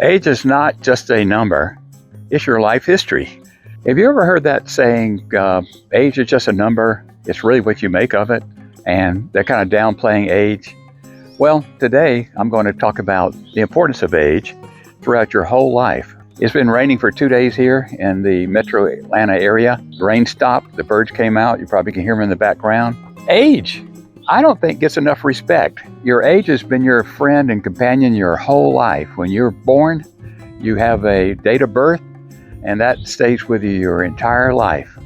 Age is not just a number, it's your life history. Have you ever heard that saying, age is just a number, it's really what you make of it? And they're kind of downplaying age. Well, today I'm going to talk about the importance of age throughout your whole life. It's been raining for 2 days here in the metro Atlanta area. The rain stopped, the birds came out, you probably can hear them in the background. Age, I don't think gets enough respect. Your age has been your friend and companion your whole life. When you're born, you have a date of birth, and that stays with you your entire life.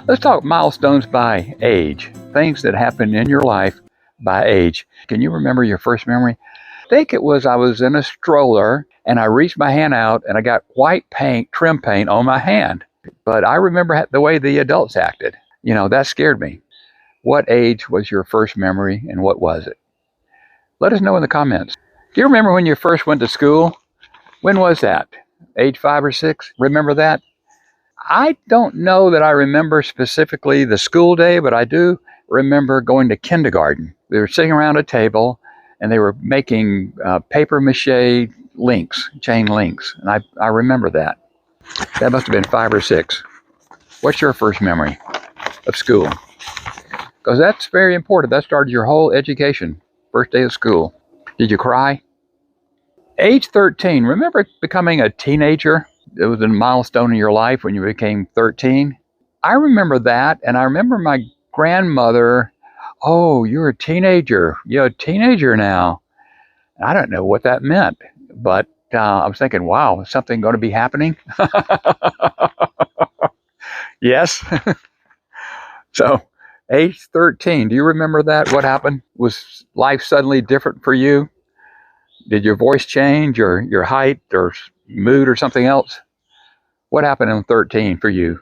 Let's talk milestones by age, things that happen in your life by age. Can you remember your first memory? I think it was I was in a stroller and I reached my hand out and I got white paint, trim paint on my hand. But I remember the way the adults acted. That scared me. What age was your first memory and what was it? Let us know in the comments. Do you remember when you first went to school? When was that? Age 5 or 6? Remember that? I don't know that I remember specifically the school day, but I do remember going to kindergarten. We were sitting around a table and they were making paper mache links, chain links. And I remember that. That must have been 5 or 6. What's your first memory of school? Because that's very important. That started your whole education, first day of school. Did you cry? Age 13, remember becoming a teenager? It was a milestone in your life when you became 13. I remember that, and I remember my grandmother, oh, you're a teenager. You're a teenager now. I don't know what that meant, but I was thinking, wow, is something going to be happening? Yes. So, age 13, do you remember that? What happened? Was life suddenly different for you? Did your voice change, or your height, or mood, or something else? What happened in 13 for you?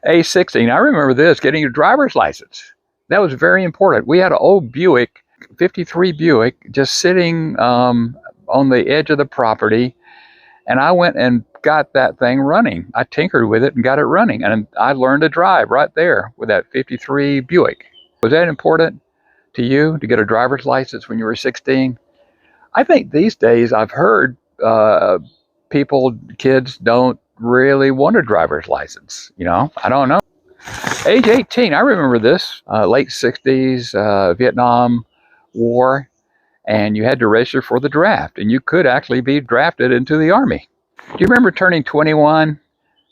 Age 16, I remember this, getting your driver's license. That was very important. We had an old Buick, 53 Buick, just sitting on the edge of the property, and I went and got that thing running. I tinkered with it and got it running, and I learned to drive right there with that 53 Buick. Was that important to you, to get a driver's license when you were 16? I think these days I've heard kids don't really want a driver's license. I don't know. Age 18, I remember this, late 60s, Vietnam War, and you had to register for the draft, and you could actually be drafted into the Army. Do you remember turning 21?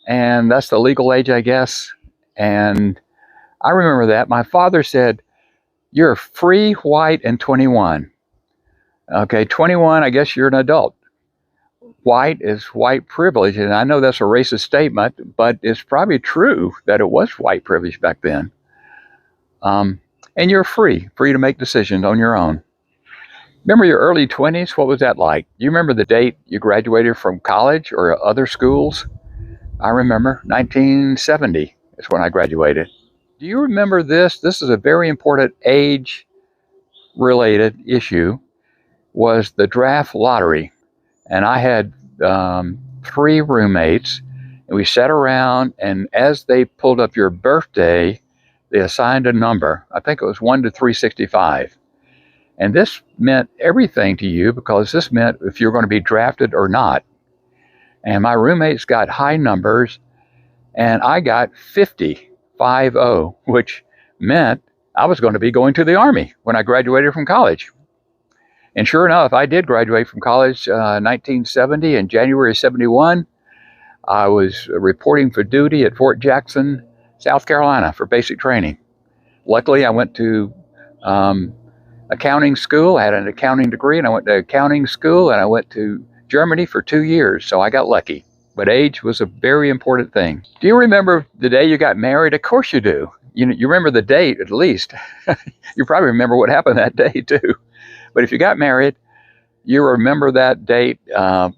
And that's the legal age, I guess. And I remember that. My father said, you're free, white, and 21. Okay, 21, I guess you're an adult. White is white privilege, and I know that's a racist statement, but it's probably true that it was white privilege back then. And you're free to make decisions on your own. Remember your early 20s? What was that like? Do you remember the date you graduated from college or other schools? I remember 1970 is when I graduated. Do you remember this? This is a very important age-related issue, was the draft lottery. And I had 3 roommates, and we sat around, and as they pulled up your birthday, they assigned a number. I think it was 1 to 365. And this meant everything to you, because this meant if you're going to be drafted or not. And my roommates got high numbers, and I got 50, which meant I was going to be going to the Army when I graduated from college. And sure enough, I did graduate from college 1970. In January 71, I was reporting for duty at Fort Jackson, South Carolina for basic training. Luckily, I went to accounting school. I had an accounting degree, and I went to accounting school, and I went to Germany for 2 years, so I got lucky. But age was a very important thing. Do you remember the day you got married? Of course you do. You remember the date, at least. You probably remember what happened that day, too. But if you got married, you remember that date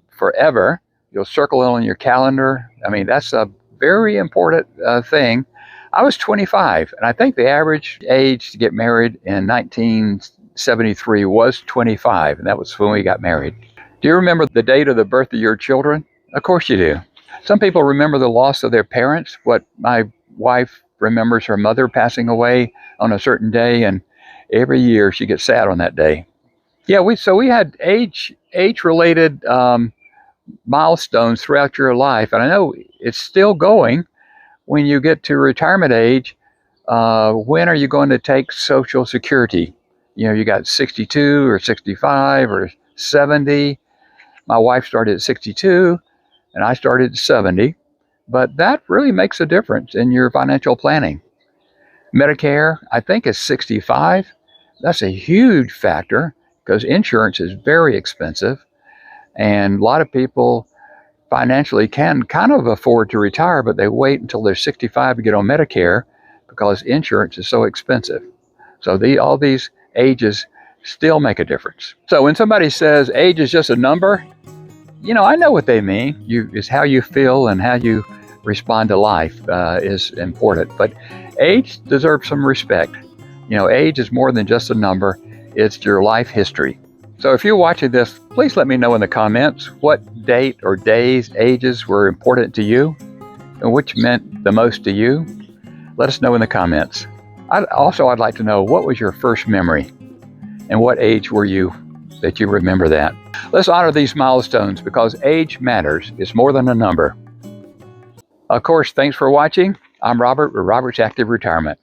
forever. You'll circle it on your calendar. I mean, that's a very important thing. I was 25, and I think the average age to get married in 1973 was 25, and that was when we got married. Do you remember the date of the birth of your children? Of course you do. Some people remember the loss of their parents. What my wife remembers her mother passing away on a certain day, and every year she gets sad on that day. Yeah, we had age-related milestones throughout your life. And I know it's still going. When you get to retirement age, when are you going to take Social Security? You know, you got 62 or 65 or 70. My wife started at 62 and I started at 70. But that really makes a difference in your financial planning. Medicare, I think, is 65. That's a huge factor because insurance is very expensive. And a lot of people financially can kind of afford to retire, but they wait until they're 65 to get on Medicare because insurance is so expensive. So all these ages still make a difference. So when somebody says age is just a number, I know what they mean. It's how you feel and how you respond to life is important. But age deserves some respect. Age is more than just a number. It's your life history. So if you're watching this, please let me know in the comments what date or days, ages were important to you and which meant the most to you. Let us know in the comments. I'd like to know, what was your first memory and what age were you that you remember that? Let's honor these milestones because age matters. It's more than a number. Of course, thanks for watching. I'm Robert with Robert's Active Retirement.